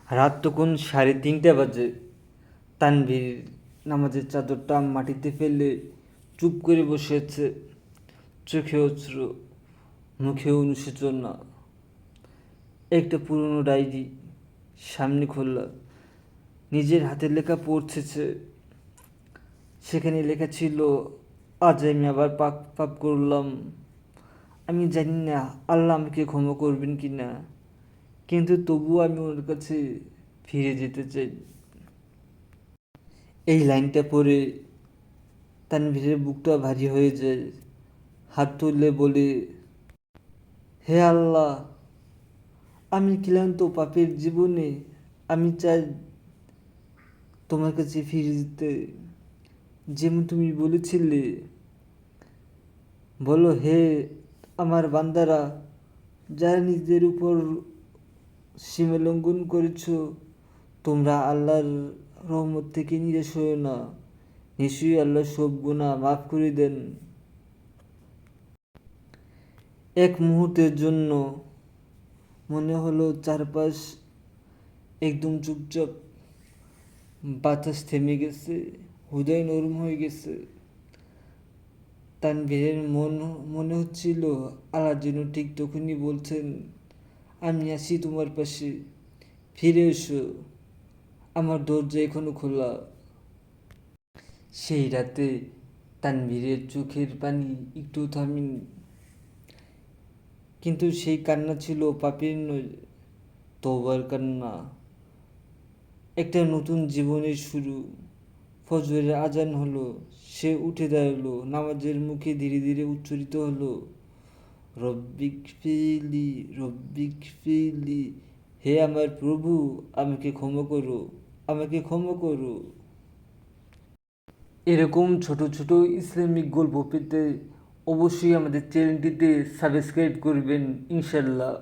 রাত তখন 3:30 বাজে। তানভীর নামাজের চাদরটা মাটিতে ফেলে চুপ করে বসে আছে। চোখে অশ্রু, মুখে অনুশোচনা। একটা পুরনো ডায়েরি সামনে খোলা, নিজের হাতের লেখা পড়ছে সে। সেখানে লেখা ছিল, আজ আমি আবার পাপ পাপ করলাম। আমি জানি না আল্লাহ আমাকে ক্ষমা করবেন কি না, কিন্তু তবুও আমি ওর কাছে ফিরে যেতে চাই। এই লাইনটা পড়ে তানভীরের বুকটা ভারী হয়ে যায়। হাত তুললে বলে, হে আল্লাহ, আমি ক্লান্ত পাপের জীবনে, আমি চাই তোমার কাছে ফিরে যেতে। যেমন তুমি বলেছিলে, বলো হে আমার বান্দারা, যারা নিজেদের উপর সীমা লঙ্ঘন করেছ, তোমরা আল্লাহর রহমত থেকে নিরাশ হও না। নিশ্চয়ই আল্লাহ সব গুনাহ মাফ করে দেন। এক মুহূর্তের জন্য মনে হলো চারপাশ একদম চুপচাপ। বাতাস থেমে গেছে, হৃদয় নরম হয়ে গেছে। তানভীরের মনে হচ্ছিল আল্লাহ যেন ঠিক তখনই বলছেন, আমি আছি তোমার পাশে, ফিরে এসো, আমার দরজা এখনো খোলা। সেই রাতে তানভীরের চোখের পানি একটু থামেনি, কিন্তু সেই কান্না ছিল পাপের নয়, তওবার কান্না। একটা নতুন জীবনের শুরু। ফজরের আজান হলো, সে উঠে দাঁড়ালো। নামাজের মুখে ধীরে ধীরে উচ্চারিত হলো, রব্বিক ফিরলি, রব্বিক ফিরলি, হে আমার প্রভু, আমাকে ক্ষমা করো, আমাকে ক্ষমা করো। এরকম ছোট ছোট ইসলামিক গল্প পেতে অবশ্যই আমাদের চ্যানেলটিতে সাবস্ক্রাইব করবেন, ইনশাল্লাহ।